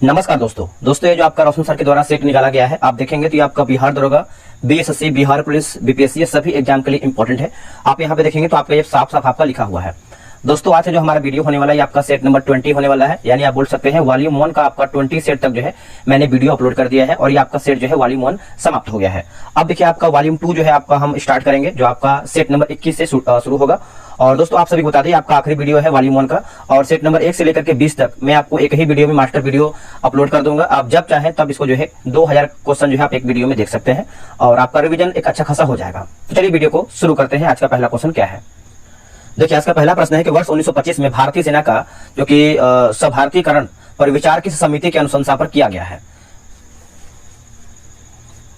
नमस्कार दोस्तों ये जो आपका रोशन सर के द्वारा सेट निकाला गया है, आप देखेंगे तो ये आपका बिहार दरोगा, बीएसएससी, बिहार पुलिस, बीपीएससी, ये सभी एग्जाम के लिए इंपॉर्टेंट है। आप यहाँ पे देखेंगे तो आपका ये साफ साफ आपका लिखा हुआ है। दोस्तों आज से जो हमारा वीडियो होने वाला है, आपका सेट नंबर 20 होने वाला है, यानी आप बोल सकते हैं वॉल्यूम 1 का आपका 20 सेट तक जो है मैंने वीडियो अपलोड कर दिया है और ये आपका सेट जो है वॉल्यूम 1 समाप्त हो गया है। अब देखिए आपका वॉल्यूम 2 जो है आपका हम स्टार्ट करेंगे, जो आपका सेट नंबर 21 से शुरू होगा। और दोस्तों आप सभी को बता दें आपका आखिरी वीडियो है वॉल्यूम 1 का, और सेट नंबर 1 से लेकर के 20 तक मैं आपको एक ही वीडियो में मास्टर वीडियो अपलोड कर दूंगा। आप जब चाहें तब इसको जो है 2000 क्वेश्चन जो है आप एक वीडियो में देख सकते हैं और आपका रिवीजन एक अच्छा खासा हो जाएगा। तो चलिए वीडियो को शुरू करते हैं। आज का पहला क्वेश्चन क्या है, देखिए आज का पहला प्रश्न है कि वर्ष 1925 में भारतीय सेना का जो कि सभारतीकरण पर विचार किस समिति के अनुशंसा पर किया गया है?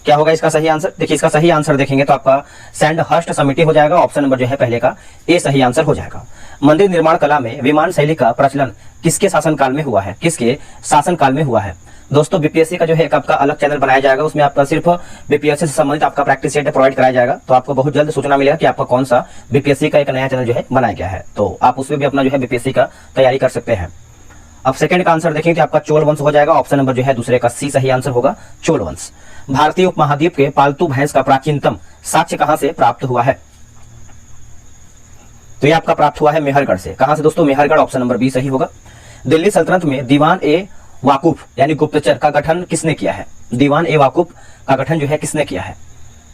क्या होगा इसका सही आंसर? देखिए इसका सही आंसर देखेंगे तो आपका सैंडहर्स्ट समिति हो जाएगा। ऑप्शन नंबर जो है पहले का ए सही आंसर हो जाएगा। मंदिर निर्माण कला में विमान शैली का प्रचलन किसके शासनकाल में हुआ है? किसके शासनकाल में हुआ है? दोस्तों बीपीएससी का जो है एक आपका अलग चैनल बनाया जाएगा, उसमें आपका सिर्फ बीपीएससी से संबंधित आपका प्रैक्टिस सेट प्रोवाइड कराया जाएगा। तो आपको बहुत जल्द सूचना मिलेगा कि आपका कौन सा बीपीएससी का एक नया चैनल जो है बनाया गया है, तो आप उसमें भी अपना जो है बीपीएससी का तैयारी कर सकते हैं। अब सेकंड का आंसर देखेंगे तो आपका चोल वंश हो जाएगा। ऑप्शन नंबर जो है दूसरे का सी सही आंसर होगा, चोल वंश। भारतीय उपमहाद्वीप के पालतू भैंस का प्राचीनतम साक्ष्य कहां से प्राप्त हुआ है? तो ये आपका प्राप्त हुआ है मेहरगढ़ से। कहां से दोस्तों? मेहरगढ़। ऑप्शन नंबर बी सही होगा। दिल्ली सल्तनत में दीवान ए वाकुफ यानी गुप्तचर का गठन किसने किया है? दीवान ए वाकुफ का गठन जो है किसने किया है?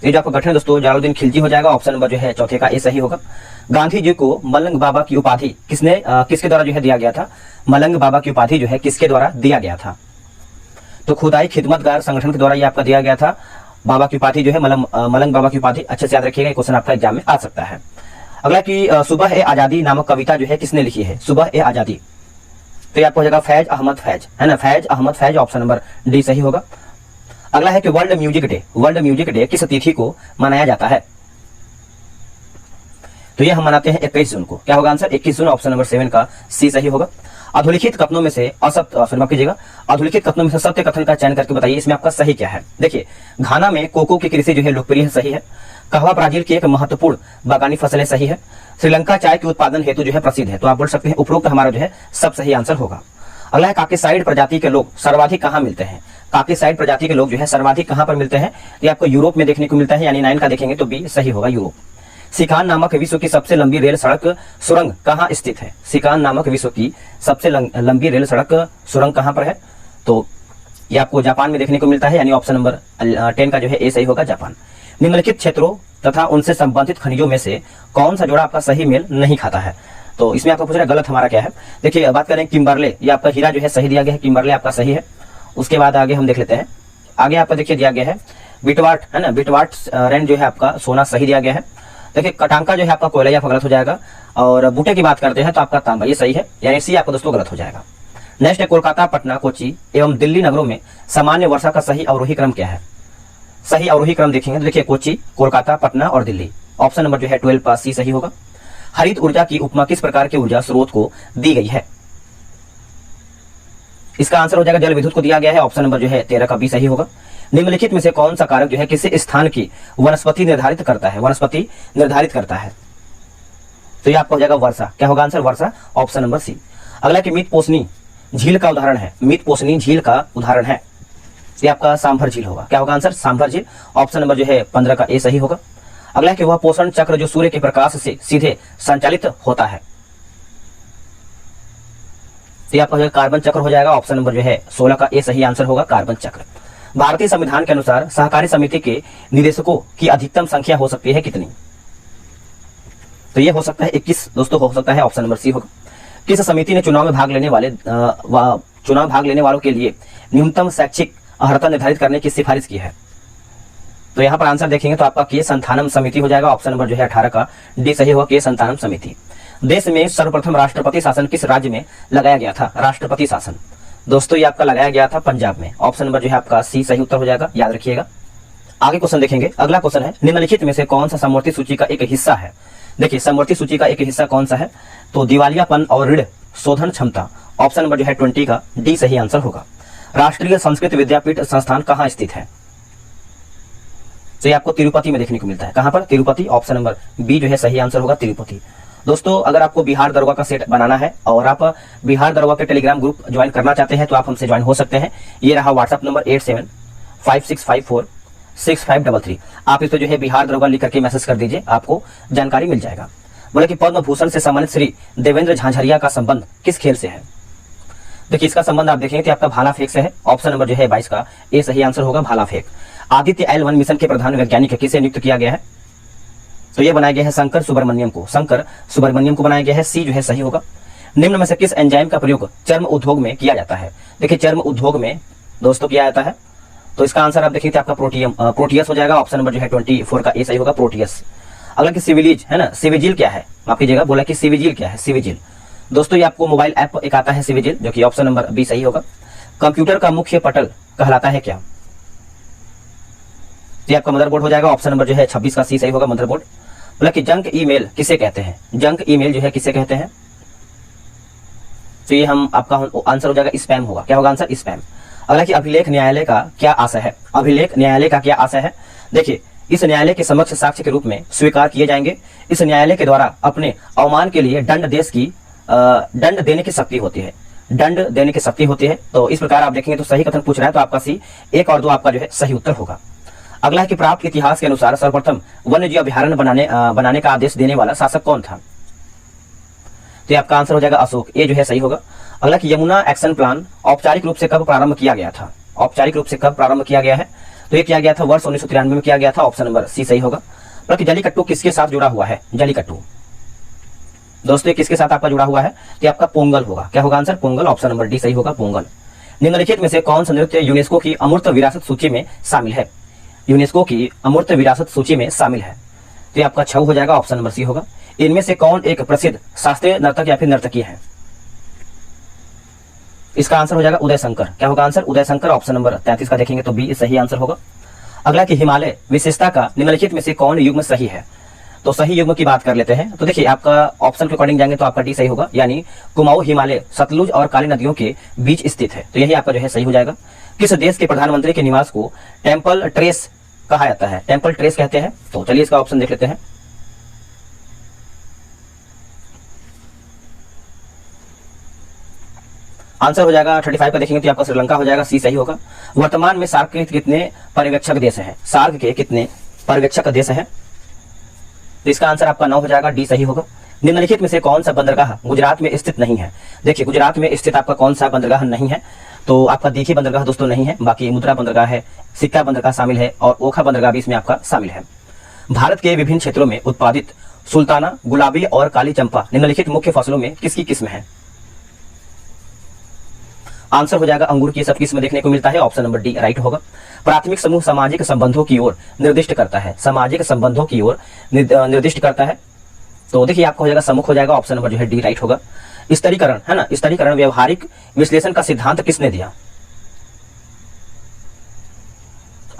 ये जो आपका गठन दोस्तों जलालुद्दीन खिलजी हो जाएगा। ऑप्शन नंबर जो है चौथे का ए सही होगा। गांधी जी को मलंग बाबा की उपाधि किसके द्वारा जो है दिया गया था? मलंग बाबा की उपाधि जो है किसके द्वारा दिया गया था? तो खुदाई खिदमतगार संगठन के द्वारा ये आपका दिया गया था। बाबा की उपाधि जो है मलंग बाबा की उपाधि, अच्छे से याद रखिएगा, क्वेश्चन आपका एग्जाम में आ सकता है। अगला कि सुबह ए आजादी नामक कविता जो है किसने लिखी है? सुबह ए आजादी, तो ये आपको हो जाएगा फैज अहमद फैज, है ना, Faiz Ahmad Faiz. Option number D सही होगा। अगला है कि वर्ल्ड म्यूजिक डे किस तिथि को मनाया जाता है? तो ये हम मनाते हैं 21 जून को। क्या होगा आंसर? 21 जून। ऑप्शन नंबर 7 का सी सही होगा। अधोलिखित कथनों में से अधोलिखित कथनों में से सत्य कथन का चयन करके बताइए, इसमें आपका सही क्या है? देखिए घाना में कोको की कृषि जो है लोकप्रिय है, सही है। कहवा ब्राजील की एक महत्वपूर्ण बागानी फसल है, सही है। श्रीलंका चाय के उत्पादन हेतु जो है प्रसिद्ध है, तो आप बोल सकते हैं उपरोक्त हमारा जो है सब सही आंसर होगा। अगला है काकेसाइड प्रजाति के लोग सर्वाधिक कहां मिलते हैं? काकेसाइड प्रजाति के लोग जो है सर्वाधिक कहां पर मिलते हैं? ये आपको यूरोप में देखने को मिलता है, यानी 9 का देखेंगे तो बी सही होगा, यूरोप। सिकान नामक विश्व की सबसे लंबी रेल सड़क सुरंग कहां स्थित है? सिकान नामक विश्व की सबसे लंबी रेल सड़क सुरंग कहां पर है? तो ये आपको जापान में देखने को मिलता है, यानी ऑप्शन नंबर 10 का जो है ए सही होगा, जापान। निम्नलिखित क्षेत्रों तथा उनसे संबंधित खनिजों में से कौन सा जोड़ा आपका सही मेल नहीं खाता है? तो इसमें आपको पूछ रहा है गलत हमारा क्या है। देखिए बात करें किम्बरले, ये आपका हीरा जो है सही दिया गया है, किम्बरले आपका सही है। उसके बाद आगे हम देख लेते हैं, आगे आपका देखिए दिया गया है बिटवाट, है ना, बिटवाट रेंज जो है आपका सोना सही दिया गया है। देखिए कटांका जो है आपका कोयला, आपका गलत हो जाएगा। और बूटे की बात करते हैं तो आपका तांबा, ये सही है, यानी सी आपका दोस्तों गलत हो जाएगा। नेक्स्ट है कोलकाता, पटना, कोच्चि एवं दिल्ली नगरों में सामान्य वर्षा का सही अवरोही क्रम क्या है? सही अवरोही क्रम देखेंगे तो देखिए कोच्चि, कोलकाता, पटना और दिल्ली। ऑप्शन नंबर जो है 12 का सी सही होगा। हरित ऊर्जा की उपमा किस प्रकार के ऊर्जा स्रोत को दी गई है? इसका आंसर हो जाएगा जल विद्युत को दिया गया है। ऑप्शन नंबर जो है 13 का बी सही होगा। निम्नलिखित में से कौन सा कारक जो है किसी स्थान की वनस्पति निर्धारित करता है? वनस्पति निर्धारित करता है, तो ये आपका हो जाएगा वर्षा। क्या होगा आंसर? वर्षा। Option number C. अगला कि मितपोषणी झील का उदाहरण है, मितपोषणी झील का उदाहरण है, ये आपका सांभर झील होगा। क्या होगा आंसर? सांभर झील। ऑप्शन नंबर जो है 15 का ए सही होगा। अगला कि वह पोषण चक्र जो सूर्य के प्रकाश से सीधे संचालित होता है, ये आपका जो है कार्बन चक्र हो जाएगा। ऑप्शन नंबर जो है 16 का ए सही आंसर होगा, कार्बन चक्र। भारतीय संविधान के अनुसार सहकारी समिति के निदेशकों की अधिकतम संख्या हो सकती है कितनी? तो ये हो सकता है 21 दोस्तों, हो सकता है, ऑप्शन नंबर सी होगा। किस समिति ने चुनाव में भाग लेने वालों के लिए न्यूनतम शैक्षिक अर्हता निर्धारित करने की सिफारिश की है? तो यहाँ पर आंसर देखेंगे तो आपका के संथानम समिति हो जाएगा। ऑप्शन नंबर जो है 18 का डी सही होगा, के संथानम समिति। देश में सर्वप्रथम राष्ट्रपति शासन किस राज्य में लगाया गया था? राष्ट्रपति शासन दोस्तों ये आपका लगाया गया था पंजाब में। ऑप्शन नंबर जो है आपका सी सही उत्तर हो जाएगा, याद रखिएगा। आगे क्वेश्चन देखेंगे, अगला क्वेश्चन है निम्नलिखित में से कौन सा समवर्ती सूची का एक हिस्सा है? देखिए समवर्ती सूची का एक हिस्सा कौन सा है? तो दिवालियापन और ऋण शोधन क्षमता। ऑप्शन नंबर जो है 20 का डी सही आंसर होगा। राष्ट्रीय संस्कृत विद्यापीठ संस्थान कहाँ स्थित है? तो ये आपको तिरुपति में देखने को मिलता है। कहां पर? तिरुपति। ऑप्शन नंबर बी जो है सही आंसर होगा, तिरुपति। दोस्तों अगर आपको बिहार दरोगा का सेट बनाना है और आप बिहार दरोगा के टेलीग्राम ग्रुप ज्वाइन करना चाहते हैं तो आप हमसे ज्वाइन हो सकते हैं। ये रहा व्हाट्सअप नंबर 8756546533। आप इस पर जो है बिहार दरोगा लिख करके मैसेज कर दीजिए, आपको जानकारी मिल जाएगा। बोले कि पद्म भूषण से सम्मानित श्री देवेंद्र झांझरिया का संबंध किस खेल से है? देखिए इसका संबंध आप देखेंगे तो आपका भाला फेंक से है। ऑप्शन नंबर जो है 22 का ए सही आंसर होगा, भाला फेंक। आदित्य L1 मिशन के प्रधान वैज्ञानिक किसे नियुक्त किया गया है? तो ये बनाया गया है शंकर सुब्रमण्यम को, शंकर सुब्रमण्यम को बनाया गया है, सी जो है सही होगा। निम्न में से किस एंजाइम का प्रयोग चर्म उद्योग में किया जाता है? देखिए चर्म उद्योग में दोस्तों किया जाता है, तो इसका आंसर आप देखेंगे आपका प्रोटियस हो जाएगा। ऑप्शन नंबर जो है 24 का ए सही होगा, प्रोटियस। अगला कि सिविलीज है ना, सिविजिल क्या है? माफ कीजिएगा, बोला कि सिविजिल क्या है? सिविजिल दोस्तों ये आपको मोबाइल ऐप एक आता है सिविजिल, जो कि ऑप्शन नंबर बी सही होगा। कंप्यूटर का मुख्य पटल कहलाता है क्या? ये आपका मदरबोर्ड हो जाएगा। ऑप्शन नंबर जो है 26 का सी सही होगा, मदरबोर्ड। बोला कि जंक ईमेल किसे कहते हैं? जंक ईमेल जो है किसे कहते हैं? तो ये हम आपका आंसर हो जाएगा स्पैम होगा। क्या होगा आंसर? स्पैम। अगला कि अभिलेख न्यायालय का क्या आशय है? अभिलेख न्यायालय का क्या आशय है? देखिए इस न्यायालय के समक्ष साक्ष्य के रूप में स्वीकार किए जाएंगे। इस न्यायालय के द्वारा अपने अवमान के लिए दंड देने की शक्ति होती है, दंड देने की शक्ति होती है। तो इस प्रकार आप देखेंगे तो सही कथन पूछ रहा है, तो आपका सी 1 और 2 आपका जो है सही उत्तर होगा। अगला है कि प्राप्त इतिहास के अनुसार सर्वप्रथम वन्य जीव अभयारण्य बनाने का आदेश देने वाला शासक कौन था? तो ये आपका आंसर हो जाएगा अशोक, ये जो है सही होगा। अगला कि यमुना एक्शन प्लान औपचारिक रूप से कब प्रारंभ किया गया था? औपचारिक रूप से कब प्रारंभ किया गया है? तो ये किया गया था वर्ष 1993 में किया गया था। ऑप्शन नंबर सी सही होगा। कि जलीकट्टू किसके साथ जुड़ा हुआ है? जलीकट्टू दोस्तों ये किसके साथ आपका जुड़ा हुआ है? तो आपका पोंगल होगा। क्या होगा answer? Pongal. Option number D सही होगा, पोंगल। निम्नलिखित में से कौन सा नृत्य यूनेस्को की अमूर्त विरासत सूची में शामिल है? यूनेस्को की अमूर्त विरासत सूची में शामिल है, तो ये आपका 6 हो जाएगा। ऑप्शन नंबर सी होगा। इनमें से कौन एक प्रसिद्ध शास्त्रीय नर्तक या फिर नर्तकी है? इसका आंसर हो जाएगा उदय शंकर। क्या होगा answer? Uday Shankar. Option number 33 का देखेंगे तो बी सही आंसर होगा। अगला कि हिमालय विशेषता का निम्नलिखित में से कौन युग्म सही है? तो सही युग्म की बात कर लेते हैं। तो देखिए आपका ऑप्शन के अकॉर्डिंग जाएंगे तो आपका डी सही होगा, यानी कुमाऊं हिमालय सतलुज और काली नदियों के बीच स्थित है, तो यही आपका जो है सही हो जाएगा। किस देश के प्रधानमंत्री के निवास को टेम्पल ट्रेस कहा जाता है? टेम्पल ट्रेस कहते हैं। तो चलिए इसका ऑप्शन देख लेते हैं। आंसर हो जाएगा 35 का देखेंगे तो आपका श्रीलंका हो जाएगा, सी सही होगा। वर्तमान में सार्क के कितने पर्यवेक्षक देश हैं? सार्क के कितने पर्यवेक्षक देश हैं? तो इसका आंसर आपका 9 हो जाएगा, डी सही होगा। निम्नलिखित में से कौन सा बंदरगाह गुजरात में स्थित नहीं है? देखिए गुजरात में स्थित आपका कौन सा बंदरगाह नहीं है? तो आपका दीघी बंदरगाह दोस्तों नहीं है, बाकी मुद्रा बंदरगाह है, सिक्का बंदरगाह शामिल है और ओखा बंदरगाह भी इसमें आपका शामिल है। भारत के विभिन्न क्षेत्रों में उत्पादित सुल्ताना, गुलाबी और काली चंपा निम्नलिखित मुख्य फसलों में किसकी किस्म है? आंसर हो जाएगा अंगूर की सब किस्म देखने को मिलता है। ऑप्शन नंबर डी राइट होगा। प्राथमिक समूह सामाजिक संबंधों की ओर निर्दिष्ट करता है, सामाजिक संबंधों की ओर निर्दिष्ट करता है, तो देखिए आपका हो जाएगा सम्मुख हो जाएगा। ऑप्शन नंबर जो है डी राइट होगा। स्तरीकरण है ना, स्तरीकरण व्यवहारिक विश्लेषण का सिद्धांत किसने दिया?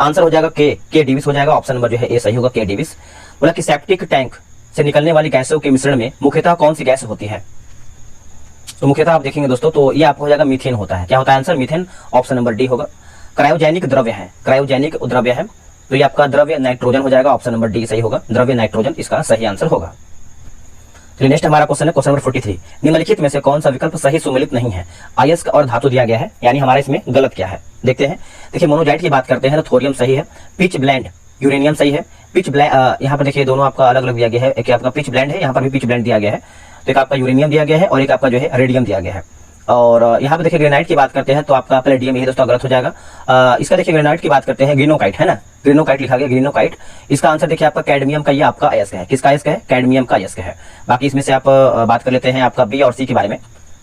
आंसर हो जाएगा के डेविस हो जाएगा। ऑप्शन नंबर जो है ए सही होगा, के डेविस। बोला कि सेप्टिक टैंक से निकलने वाली गैसों के मिश्रण में मुख्यतः कौन सी गैस होती है? तो मुख्यतः आप देखेंगे दोस्तों तो ये आपको हो जाएगा मीथेन होता है। क्या होता है answer? Methane. Option number D होगा। क्रायोजेनिक द्रव्य है, क्रायोजेनिक द्रव्य है, तो ये आपका द्रव्य नाइट्रोजन हो जाएगा। ऑप्शन नंबर डी सही होगा, द्रव्य नाइट्रोजन इसका सही आंसर होगा। तो नेक्स्ट हमारा क्वेश्चन है क्वेश्चन नंबर 43। निम्नलिखित में से कौन सा विकल्प सही सुमेलित नहीं है? अयस्क और धातु दिया गया है, यानी हमारा इसमें गलत क्या है देखते हैं। देखिए मोनोजाइट की बात करते हैं तो थोरियम सही है, पिच ब्लेंड यूरेनियम सही है, पिच ब्लेंड यहाँ पर देखिए दोनों आपका अलग अलग दिया गया है। एक आपका पिच ब्लेंड है, यहाँ पर भी पिच ब्लेंड दिया गया है, तो एक आपका यूरेनियम दिया गया है और एक आपका जो है रेडियम दिया गया है। और यहाँ पे देखिए ग्रेनाइट की बात करते हैं तो आपका प्लेडियम यही दोस्तों गलत हो जाएगा। इसका देखिए ग्रेनाइट की बात करते हैं, ग्रीनोकाइट है ना, ग्रीनोकाइट लिखा गया, ग्रीनोकाइट। इसका आंसर देखिए आपका कैडमियम का, ये आपका अयस्क है। किसका अयस्क है? कैडमियम का अयस्क है। बाकी इसमें से आप बात कर लेते हैं आपका बी और सी के बारे में।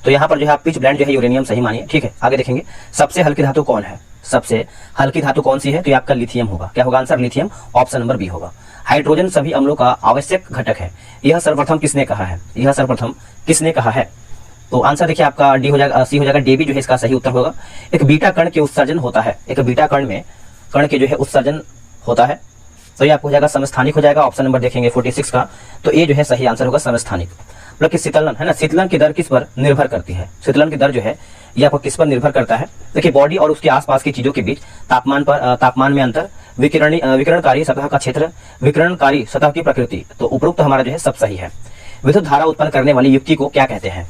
तो यहाँ पर जो है पिच ब्लेंड जो है यूरेनियम सही मानिए, ठीक है। आगे देखेंगे सबसे हल्की धातु कौन है? सबसे हल्की धातु कौन सी है? तो ये आपका लिथियम होगा। क्या होगा answer? Lithium. Option number B होगा। हाइड्रोजन सभी अम्लों का आवश्यक घटक है, यह सर्वप्रथम किसने कहा है? यह सर्वप्रथम किसने कहा है? तो आंसर देखिए आपका डी हो जाएगा, सी हो जाएगा, डी भी जो है इसका सही उत्तर होगा। एक बीटा कण के उत्सर्जन होता है, एक बीटा कण में कण के जो है उत्सर्जन होता है, तो ये आपको हो जाएगा समस्थानिक हो जाएगा। ऑप्शन नंबर देखेंगे 46 का, तो ये जो है सही आंसर होगा समस्थानिक। मतलब कि शीतलन है ना, शीतलन की दर किस पर निर्भर करती है? शीतलन की दर जो है ये आपको किस पर निर्भर करता है? देखिए बॉडी और उसके आसपास की चीजों के बीच तापमान में अंतर, विकिरणकारी सतह का क्षेत्र, विकिरणकारी सतह की प्रकृति, तो उपरोक्त हमारा जो है सब सही है। विद्युत धारा उत्पन्न करने वाली युक्ति को क्या कहते हैं?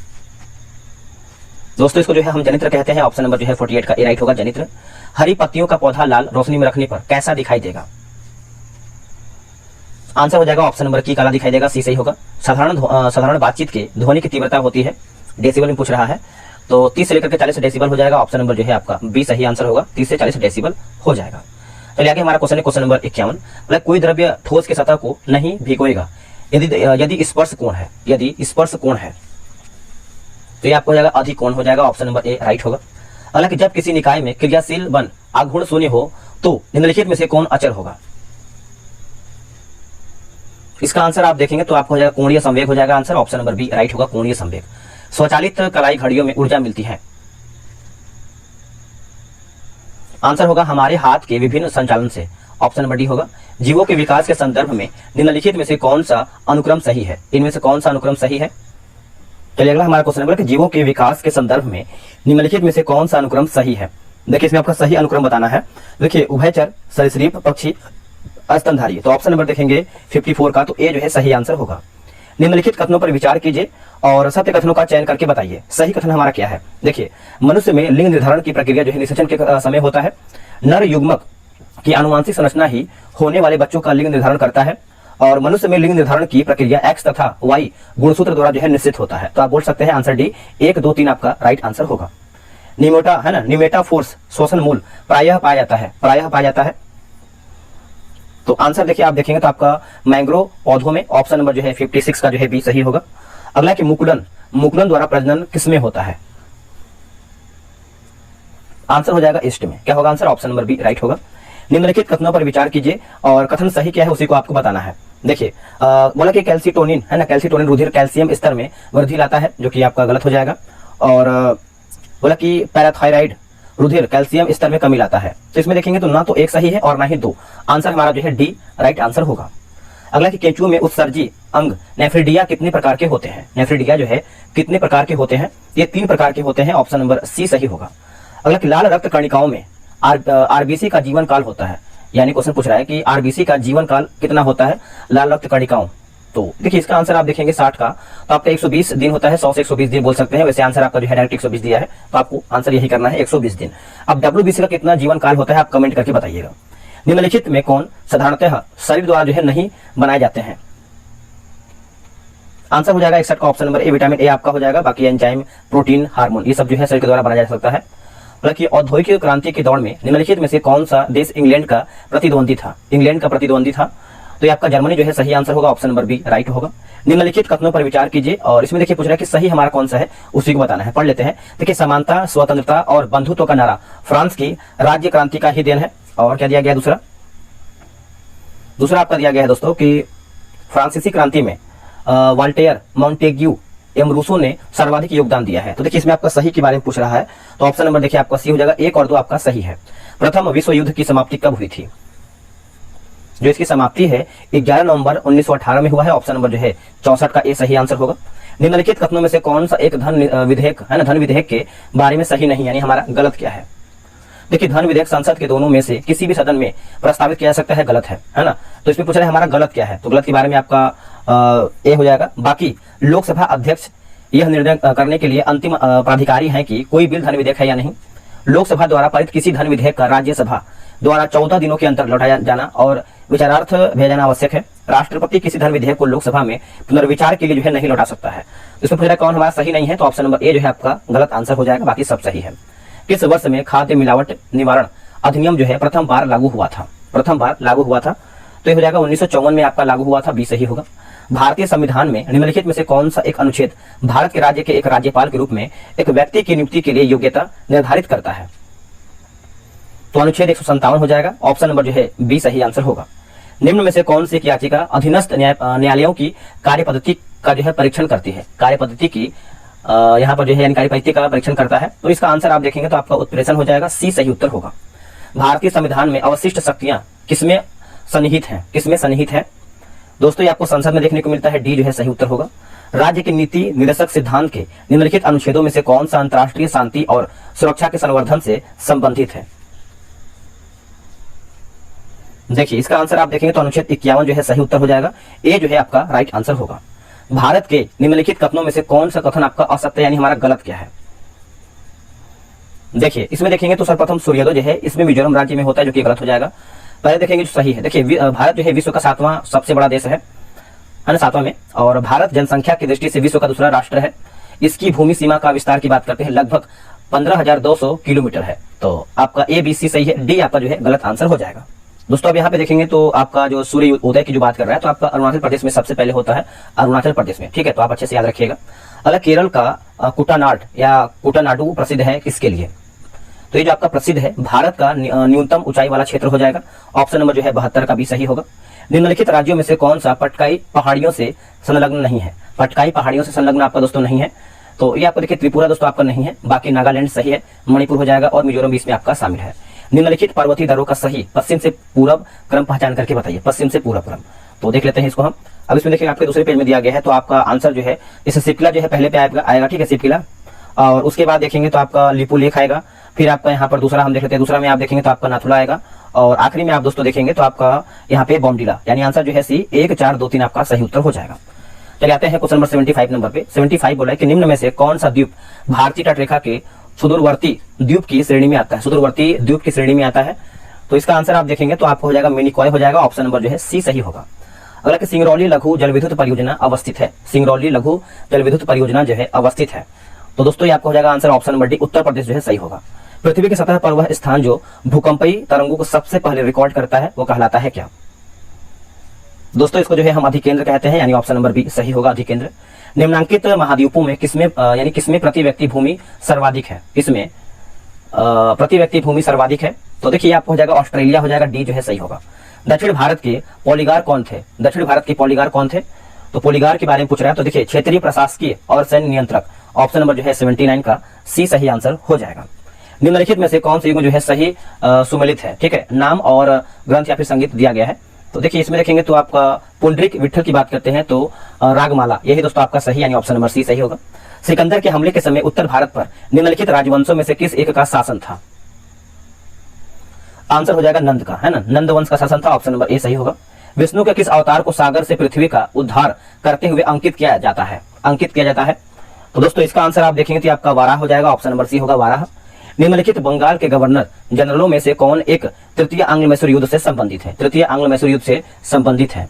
दोस्तों इसको जो है हम जनित्र कहते हैं। ऑप्शन नंबर जो है 48 का ए राइट होगा, जनित्र। हरी पत्तियों का पौधा लाल रोशनी में रखने पर कैसा दिखाई देगा? आंसर हो जाएगा ऑप्शन नंबर की काला दिखाई देगा, सी सही होगा। साधारण बातचीत की ध्वनि की तीव्रता होती है, डेसिबल में पूछ रहा है, तो 30 से लेकर के 40 डेसिबल हो जाएगा। ऑप्शन नंबर जो है आपका बी सही आंसर होगा, 30 से 40 डेसिबल हो जाएगा। चलिए आगे हमारा क्वेश्चन है, क्वेश्चन नंबर 51। मतलब कोई द्रव्य ठोस की सतह को नहीं भिगोएगा यदि स्पर्श कोण है, यदि स्पर्श कोण है तो ये आपको हो जाएगा अधिकोण हो जाएगा। ऑप्शन नंबर ए राइट होगा। हालांकि जब किसी निकाय में क्रियाशील बल आघूर्ण शून्य हो तो निम्नलिखित में से कौन अचर होगा? इसका आंसर आप देखेंगे तो आपको हो जाएगा कोणीय संवेग हो जाएगा answer. Option number B right होगा, कोणीय संवेग। स्वचालित कलाई घड़ियों में ऊर्जा मिलती है। आंसर होगा हमारे हाथ के विभिन्न संचालन से। ऑप्शन नंबर डी होगा। जीवों के विकास के संदर्भ में निम्नलिखित में से कौन सा अनुक्रम सही है? इनमें से कौन सा अनुक्रम सही है? चलिए अगला हमारा क्वेश्चन नंबर कि जीवों के विकास के संदर्भ में निम्नलिखित में से कौन सा अनुक्रम सही है? देखिए इसमें आपका सही अनुक्रम बताना है। देखिए उभयचर, सरीसृप, पक्षी, स्तनधारी। तो ऑप्शन नंबर देखेंगे 54 का, तो ए जो है सही आंसर होगा। निम्नलिखित कथनों पर विचार कीजिए और सत्य कथनों का चयन करके बताइए सही कथन हमारा क्या है। देखिए मनुष्य में लिंग निर्धारण की प्रक्रिया जो है निषेचन के समय होता है। नर युग्मक की आनुवांशिक संरचना ही होने वाले बच्चों का लिंग निर्धारण करता है और मनुष्य में लिंग निर्धारण की प्रक्रिया एक्स तथा वाई गुणसूत्र द्वारा जो है निश्चित होता है। तो आप बोल सकते हैं आंसर डी 1, 2, 3 आपका राइट आंसर होगा। निमोटा है ना, निमेटा फोर्स शोषण मूल प्रायः पाया जाता है। तो आंसर देखिए आप देखेंगे तो आपका मैंग्रोव पौधों में। ऑप्शन नंबर जो है 56 का जो है बी सही होगा। अगला कि मुकुलन द्वारा प्रजनन किसमें होता है? आंसर हो जाएगा ईस्ट में। क्या होगा answer? Option number B right होगा। निम्नलिखित कथनों पर विचार कीजिए और कथन सही क्या है उसी को आपको बताना है। देखिए बोला कि कैल्सिटोनिन है ना, कैल्सिटोनिन रुधिर कैल्शियम स्तर में वृद्धि लाता है, जो कि आपका गलत हो जाएगा। और बोला कि पैराथायराइड रुधिर कैल्शियम स्तर में कमी लाता है। तो इसमें देखेंगे तो ना तो एक सही है और ना ही दो। आंसर हमारा जो है डी राइट आंसर होगा। अगला कि केंचुओं में उत्सर्जी अंग नेफ्रिडिया कितने प्रकार के होते हैं? नेफ्रिडिया जो है कितने प्रकार के होते हैं? ये 3 प्रकार के होते हैं। ऑप्शन नंबर सी सही होगा। अगला कि लाल रक्त कणिकाओं में आरबीसी का जीवन काल होता है, यानी क्वेश्चन पूछ रहा है कि आरबीसी का जीवन काल कितना होता है लाल रक्त कणिकाओं। तो देखिए इसका आंसर आप देखेंगे 60 का, तो आपका 120 दिन होता है। 100 से 120 दिन बोल सकते हैं। वैसे आंसर आपका जो है डायरेक्ट 120 दिया है, तो आपको आंसर यही करना है 120 दिन। अब डब्ल्यूबीसी का कितना जीवन काल होता है आप कमेंट करके बताइएगा। निम्नलिखित में कौन साधारणतः शरीर द्वारा जो है नहीं बनाए जाते हैं? आंसर हो जाएगा 61 का option number A vitamin A आपका हो जाएगा। बाकी एंजाइम, प्रोटीन, हार्मोन ये सब जो है शरीर के द्वारा बनाया जा सकता है। हालांकि औद्योगिक क्रांति के दौर में निम्नलिखित में से कौन सा देश इंग्लैंड का प्रतिद्वंदी था? इंग्लैंड का प्रतिद्वंदी था, तो ये आपका जर्मनी जो है सही आंसर होगा। ऑप्शन नंबर बी राइट होगा। निम्नलिखित कथनों पर विचार कीजिए और इसमें देखिए पूछ रहा है कि सही हमारा कौन सा है उसी को बताना है। पढ़ लेते हैं। देखिए समानता, स्वतंत्रता और बंधुत्व का नारा फ्रांस की राज्य क्रांति का ही देन है। और क्या दिया गया दूसरा आपका दिया गया है दोस्तों कि फ्रांसीसी क्रांति में वाल्टेयर, मॉन्टेग्यू एवं रूसो ने सर्वाधिक योगदान दिया है। तो देखिए इसमें आपका सही के बारे में पूछ रहा है, तो ऑप्शन नंबर देखिए आपका सी हो जाएगा। 1 और 2 आपका सही है। प्रथम विश्व युद्ध की समाप्ति कब हुई थी? जो इसकी समाप्ति है 11 नवंबर 1918 में हुआ है। ऑप्शन नंबर जो है 64 का ए सही आंसर होगा। निम्नलिखित कथनों में से कौन सा एक धन विधेयक है ना, धन विधेयक के बारे में सही नहीं, यानी हमारा गलत क्या है? देखिए धन विधेयक संसद के दोनों में से किसी भी सदन में प्रस्तावित किया जा सकता है, गलत है ना। तो इसमें पूछ रहे हैं हमारा गलत क्या है, तो गलत के बारे में आपका ए हो जाएगा। बाकी लोकसभा अध्यक्ष यह निर्णय करने के लिए अंतिम प्राधिकारी है कि कोई बिल धन विधेयक है या नहीं। लोकसभा द्वारा पारित किसी धन विधेयक का राज्यसभा द्वारा 14 दिनों के अंतर लौटाया जाना और विचारार्थ भेजा जाना आवश्यक है। राष्ट्रपति किसी धन विधेयक को लोकसभा में पुनर्विचार के लिए जो है नहीं लौटा सकता है। इसमें पूछ रहा है कौन हमारा सही नहीं है, तो ऑप्शन नंबर ए जो है आपका गलत आंसर हो जाएगा। बाकी सब सही है। किस वर्ष में खाद्य मिलावट निवारण अधिनियम जो है प्रथम बार लागू हुआ था? तो ये हो जाएगा 1954 में आपका लागू हुआ था। बी सही होगा। भारतीय संविधान में निम्नलिखित में से कौन सा एक अनुच्छेद भारत के राज्य के एक राज्यपाल के रूप में एक व्यक्ति की नियुक्ति के लिए योग्यता निर्धारित करता है? तो अनुच्छेद 157 हो जाएगा। ऑप्शन नंबर जो है बी सही आंसर होगा। निम्न में से कौन सी याचिका अधीनस्थ न्यायालयों की कार्य पद्धति का जो है परीक्षण करती है? कार्य पद्धति की यहाँ पर जो है कार्य पद्धति का परीक्षण करता है। तो इसका आंसर आप देखेंगे तो आपका उत्प्रेषण हो जाएगा। सी सही उत्तर होगा। भारतीय संविधान में अवशिष्ट शक्तियां किसमें सन्निहित है? दोस्तों ये आपको संसद में देखने को मिलता है। डी जो है सही उत्तर होगा। राज्य के नीति निर्देशक सिद्धांत के निम्नलिखित अनुच्छेदों में से कौन सा अंतर्राष्ट्रीय शांति और सुरक्षा के संवर्धन से संबंधित है? देखिए इसका आंसर आप देखेंगे तो अनुच्छेद 51 जो है सही उत्तर हो जाएगा। ए जो है आपका राइट आंसर होगा। भारत के निम्नलिखित कथनों में से कौन सा कथन आपका असत्य यानी हमारा गलत क्या है? देखिए इसमें देखेंगे तो सर्वप्रथम सूर्योदय जो है इसमें मिजोरम राज्य में होता है, जो कि गलत हो जाएगा। पहले देखेंगे जो सही है। देखिए भारत जो है विश्व का 7वां सबसे बड़ा देश है ना, 7वां में। और भारत जनसंख्या की दृष्टि से विश्व का दूसरा राष्ट्र है। इसकी भूमि सीमा का विस्तार की बात करते हैं, लगभग 15,200 किलोमीटर है। तो आपका ए बी सी सही है, डी आपका जो है गलत आंसर हो जाएगा। दोस्तों अब यहाँ पे देखेंगे तो आपका जो सूर्य उदय की जो बात कर रहा है तो आपका अरुणाचल प्रदेश में सबसे पहले होता है, अरुणाचल प्रदेश में, ठीक है। तो आप अच्छे से याद रखिएगा। अगर केरल का कुटानाड या कुटानाडु प्रसिद्ध है किसके लिए? तो ये जो आपका प्रसिद्ध है भारत का न्यूनतम ऊंचाई वाला क्षेत्र हो जाएगा। ऑप्शन नंबर जो है 72 का भी सही होगा। निम्नलिखित राज्यों में से कौन सा पटकाई पहाड़ियों से संलग्न नहीं है? पटकाई पहाड़ियों से संलग्न आपका दोस्तों नहीं है। तो ये आपको देखिए त्रिपुरा दोस्तों आपका नहीं है, बाकी नागालैंड सही है, मणिपुर हो जाएगा और मिजोरम भी इसमें आपका शामिल है। निम्नलिखित पर्वतीय दर्रों का सही पश्चिम से पूरब क्रम पहचान करके बताइए, पश्चिम से पूरब क्रम। तो देख लेते हैं इसको हम। अब इसमें देखिए आपके दूसरे पेज में दिया गया है, तो आपका आंसर जो है जैसे सिपकिला जो है पहले पे आएगा, ठीक है, सिपकिला। और उसके बाद देखेंगे तो आपका लिपू लेक आएगा। फिर आपका यहाँ पर दूसरा हम देख लेते हैं, दूसरा में आप देखेंगे तो आपका नाथुला आएगा। और आखिरी में आप दोस्तों देखेंगे तो आपका यहाँ पे बॉम्डिला, यानी आंसर जो है सी 1 4 2 3 आपका सही उत्तर हो जाएगा। चलिए आते हैं क्वेश्चन नंबर 75 नंबर पे। 75 बोला है कि निम्न में से कौन सा द्वीप भारतीय तटरेखा के सुदूरवर्ती द्वीप की श्रेणी में आता है? सुदूरवर्ती द्वीप की श्रेणी में आता है। तो इसका आंसर आप देखेंगे तो आपको हो जाएगा मिनिकॉय हो जाएगा। ऑप्शन नंबर जो है सी सही होगा। अगला कि सिंगरौली लघु जल विद्युत परियोजना अवस्थित है। सिंगरौली लघु जल विद्युत परियोजना जो है अवस्थित है। तो दोस्तों ये आपको हो जाएगा answer option number D, Uttar Pradesh जो है सही होगा। पृथ्वी की सतह पर वह स्थान जो भूकंपीय तरंगों को सबसे पहले रिकॉर्ड करता है वो कहलाता है क्या? दोस्तों इसको जो है हम अधिकेंद्र कहते हैं, यानी ऑप्शन नंबर बी सही होगा, अधिकेंद्र। निम्नांकित महाद्वीपों में किसमें प्रति व्यक्ति भूमि सर्वाधिक है? किसमें प्रति व्यक्ति भूमि सर्वाधिक है? तो देखिए आपको हो जाएगा ऑस्ट्रेलिया हो जाएगा, डी जो है सही होगा। दक्षिण भारत के पॉलीगार कौन थे? दक्षिण भारत के पॉलीगार कौन थे? तो पॉलीगार के बारे में पूछ रहा है। तो देखिए क्षेत्रीय प्रशासकीय और सैन्य नियंत्रक, ऑप्शन नंबर जो है 79 का सी सही आंसर हो जाएगा। निम्नलिखित में से कौन सा युग्म जो है सही सुमेलित है? ठीक है, नाम और ग्रंथ या फिर संगीत दिया गया है। तो देखिए इसमें देखेंगे तो आपका पुंडरीक विठल की बात करते हैं तो रागमाला, यही दोस्तों आपका सही, यानी ऑप्शन नंबर सी सही होगा। सिकंदर के हमले के समय उत्तर भारत पर निम्नलिखित राजवंशों में से किस एक का शासन था? आंसर हो जाएगा नंद का, है ना, नंद वंश का शासन था। ऑप्शन नंबर ए सही होगा। विष्णु के किस अवतार को सागर से पृथ्वी का उद्धार करते हुए अंकित किया जाता है? तो दोस्तों इसका आंसर आप देखेंगे तो आपका वाराह हो जाएगा। ऑप्शन नंबर सी होगा, वाराह। निम्नलिखित बंगाल के गवर्नर जनरलों में से कौन एक तृतीय आंग्ल मैसूर युद्ध से संबंधित है? तृतीय आंग्ल मैसूर युद्ध से संबंधित है।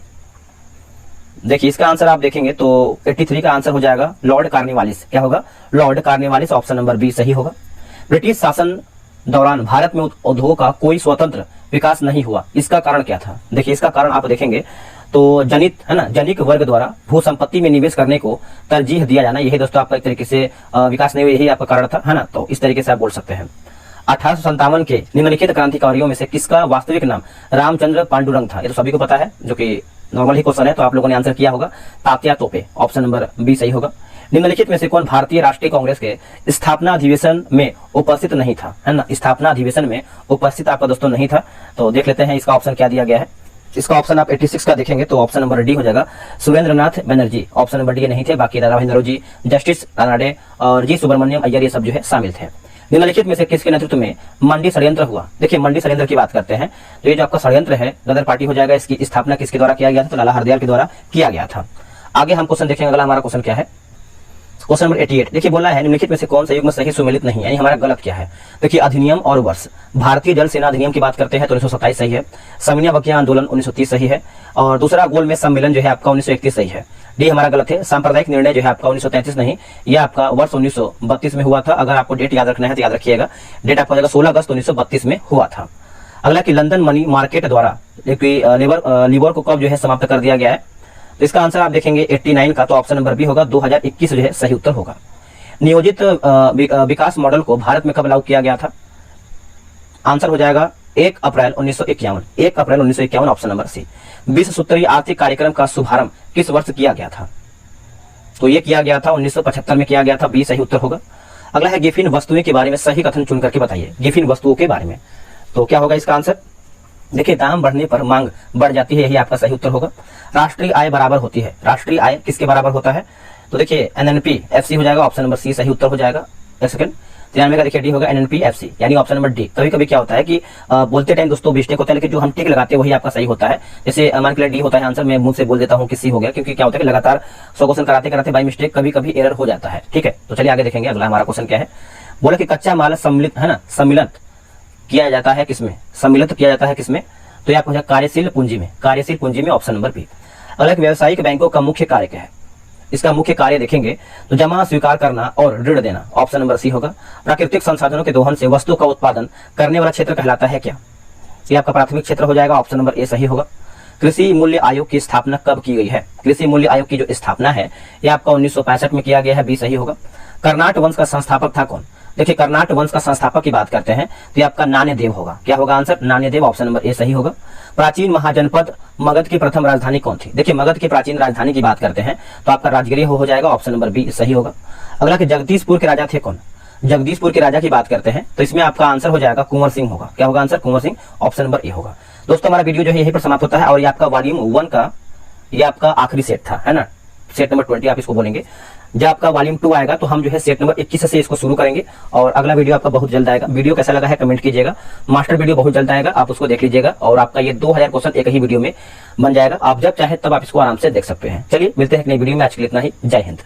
देखिए इसका आंसर आप देखेंगे तो 83 का आंसर हो जाएगा लॉर्ड कार्निवालिस। क्या होगा? लॉर्ड कार्निवालिस। ऑप्शन नंबर बी सही होगा। ब्रिटिश शासन दौरान भारत में उद्योग का कोई स्वतंत्र विकास नहीं हुआ, इसका कारण क्या था? देखिए इसका कारण आप देखेंगे तो जनित, है ना, जनिक वर्ग द्वारा भू संपत्ति में निवेश करने को तरजीह दिया जाना, यही दोस्तों आपका एक तरीके से विकास नहीं हुआ, यही आपका कारण था, है ना। तो इस तरीके से आप बोल सकते हैं। 1857 के निम्नलिखित क्रांतिकारियों में से किसका वास्तविक नाम रामचंद्र पांडुरंग था? ये तो सभी को पता है, जो कि नॉर्मल ही क्वेश्चन है, तो आप लोगों ने आंसर किया होगा, तात्या तोपे। ऑप्शन नंबर बी सही होगा। निम्नलिखित में से कौन भारतीय राष्ट्रीय कांग्रेस के स्थापना अधिवेशन में उपस्थित नहीं था? है ना, स्थापना अधिवेशन में उपस्थित आपका दोस्तों नहीं था। तो देख लेते हैं इसका ऑप्शन क्या दिया गया है। इसका ऑप्शन आप 86 का देखेंगे तो ऑप्शन नंबर डी हो जाएगा, Surendranath Banerjee. Option number D नहीं थे, बाकी दादा भाई नौरोजी, जस्टिस रानाडे और जी सुब्रमण्यम अय्यर, ये सब जो है शामिल थे। निम्नलिखित में से किसके नेतृत्व में मंडी षड्यंत्र हुआ? देखिए मंडी षड्यंत्र की बात करते हैं तो ये जो आपका षड्यंत्र है गदर पार्टी हो जाएगा। इसकी स्थापना किसके द्वारा किया गया था? तो लाला हरदयाल के द्वारा किया गया था। आगे हम क्वेश्चन देखेंगे, अगला हमारा क्वेश्चन क्या है, क्वेश्चन नंबर 88। देखिए बोला है निम्नलिखित में से कौन सा युग्म सही सुमेलित नहीं, यानी हमारा गलत क्या है? देखिए अधिनियम और वर्ष, भारतीय जल सेना अधिनियम की बात करते हैं तो 1927 सही है। समन्वय बकिया आंदोलन 1930 सही है। और दूसरा गोलमेज सम्मेलन जो है आपका 1931 सही है, डी हमारा गलत है। सांप्रदायिक निर्णय जो है आपका 1933 नहीं, यह आपका वर्ष 1932 में हुआ था। अगर आपको डेट याद रखना है तो याद रखिएगा, डेट आपका हो जाएगा 16 अगस्त 1932 में हुआ था। अगला कि लंदन मनी मार्केट द्वारा लिबर को कब जो है समाप्त कर दिया गया है? तो इसका आंसर आप देखेंगे 89 का, तो ऑप्शन नंबर बी होगा, 2021 जो है सही उत्तर होगा। नियोजित विकास मॉडल को भारत में कब लागू किया गया था? आंसर हो जाएगा 1 अप्रैल 1951, 1 अप्रैल 1951, ऑप्शन नंबर सी। 20 सूत्रीय आर्थिक कार्यक्रम का शुभारंभ किस वर्ष किया गया था? तो ये किया गया था 1975 में किया गया था, बी सही उत्तर होगा। अगला है गिफिन वस्तुएं के बारे में सही कथन चुन करके बताइए, गिफिन वस्तुओं के बारे में। तो क्या होगा इसका आंसर? देखिए दाम बढ़ने पर मांग बढ़ जाती है, यही आपका सही उत्तर होगा। राष्ट्रीय आय बराबर होती है, राष्ट्रीय आय किसके बराबर होता है? तो देखिए एनएनपी एफसी हो जाएगा, ऑप्शन नंबर सी सही उत्तर हो जाएगा। एक सेकंड, 93 का देखिए डी होगा NNPFC, यानी ऑप्शन नंबर डी। कभी कभी क्या होता है कि बोलते टाइम दोस्तों मिस्टेक होता है, लेकिन जो हम टिक लगाते हैं वही आपका सही होता है। जैसे मान के लिए डी होता है आंसर, मैं मुंह से बोल देता हूँ कि सी हो गया, क्योंकि क्या होता है कि लगातार 100 क्वेश्चन कराते कराते बाई मिस्टेक कभी कभी एरर हो जाता है। ठीक है, तो चलिए आगे देखेंगे। अगला हमारा क्वेश्चन क्या है, बोला कि कच्चा माल सम्मिलित है ना, सम्मिलित किया जाता है किसमें, सम्मिलित किया जाता है किसमें, तो यह आपको कार्यशील पूंजी में, कार्यशील पूंजी में, ऑप्शन नंबर बी। अगला व्यावसायिक बैंकों का मुख्य कार्य क्या है, इसका मुख्य कार्य देखेंगे तो जमा स्वीकार करना और ऋण देना, ऑप्शन नंबर सी होगा। प्राकृतिक संसाधनों के दोहन से वस्तु का उत्पादन करने वाला क्षेत्र कहलाता है क्या, ये आपका प्राथमिक क्षेत्र हो जाएगा, ऑप्शन नंबर ए सही होगा। कृषि मूल्य आयोग की स्थापना कब की गई है, कृषि मूल्य आयोग की जो स्थापना है यह आपका 1965 में किया गया है, बी सही होगा। कर्नाट वंश का संस्थापक था कौन, देखिए कर्नाट वंश का संस्थापक की बात करते हैं तो ये आपका नान्यदेव होगा, क्या होगा answer, Nanyadev, option number A सही होगा। प्राचीन महाजनपद मगध की प्रथम राजधानी कौन थी, देखिए मगध की प्राचीन राजधानी की बात करते हैं तो आपका राजगिरी हो जाएगा, ऑप्शन नंबर बी सही होगा। अगला कि जगदीशपुर के राजा थे कौन, जगदीशपुर के राजा की बात करते हैं तो इसमें आपका आंसर हो जाएगा कुंवर सिंह होगा, क्या होगा answer, Kunwar Singh, option number ए होगा। दोस्तों हमारा वीडियो जो है यहीं पर समाप्त होता है, और ये आपका वॉल्यूम 1 का ये आपका आखिरी सेट था, है ना, सेट नंबर 20 आप इसको बोलेंगे। जब आपका वॉल्यूम 2 आएगा तो हम जो है सेट नंबर 21 से इसको शुरू करेंगे, और अगला वीडियो आपका बहुत जल्द आएगा। वीडियो कैसा लगा है कमेंट कीजिएगा, मास्टर वीडियो बहुत जल्द आएगा, आप उसको देख लीजिएगा, और आपका ये 2000 क्वेश्चन एक ही वीडियो में बन जाएगा, आप जब चाहे तब आप इसको आराम से देख सकते हैं। चलिए मिलते हैं एक नई वीडियो में, आज के लिए इतना ही, जय हिंद।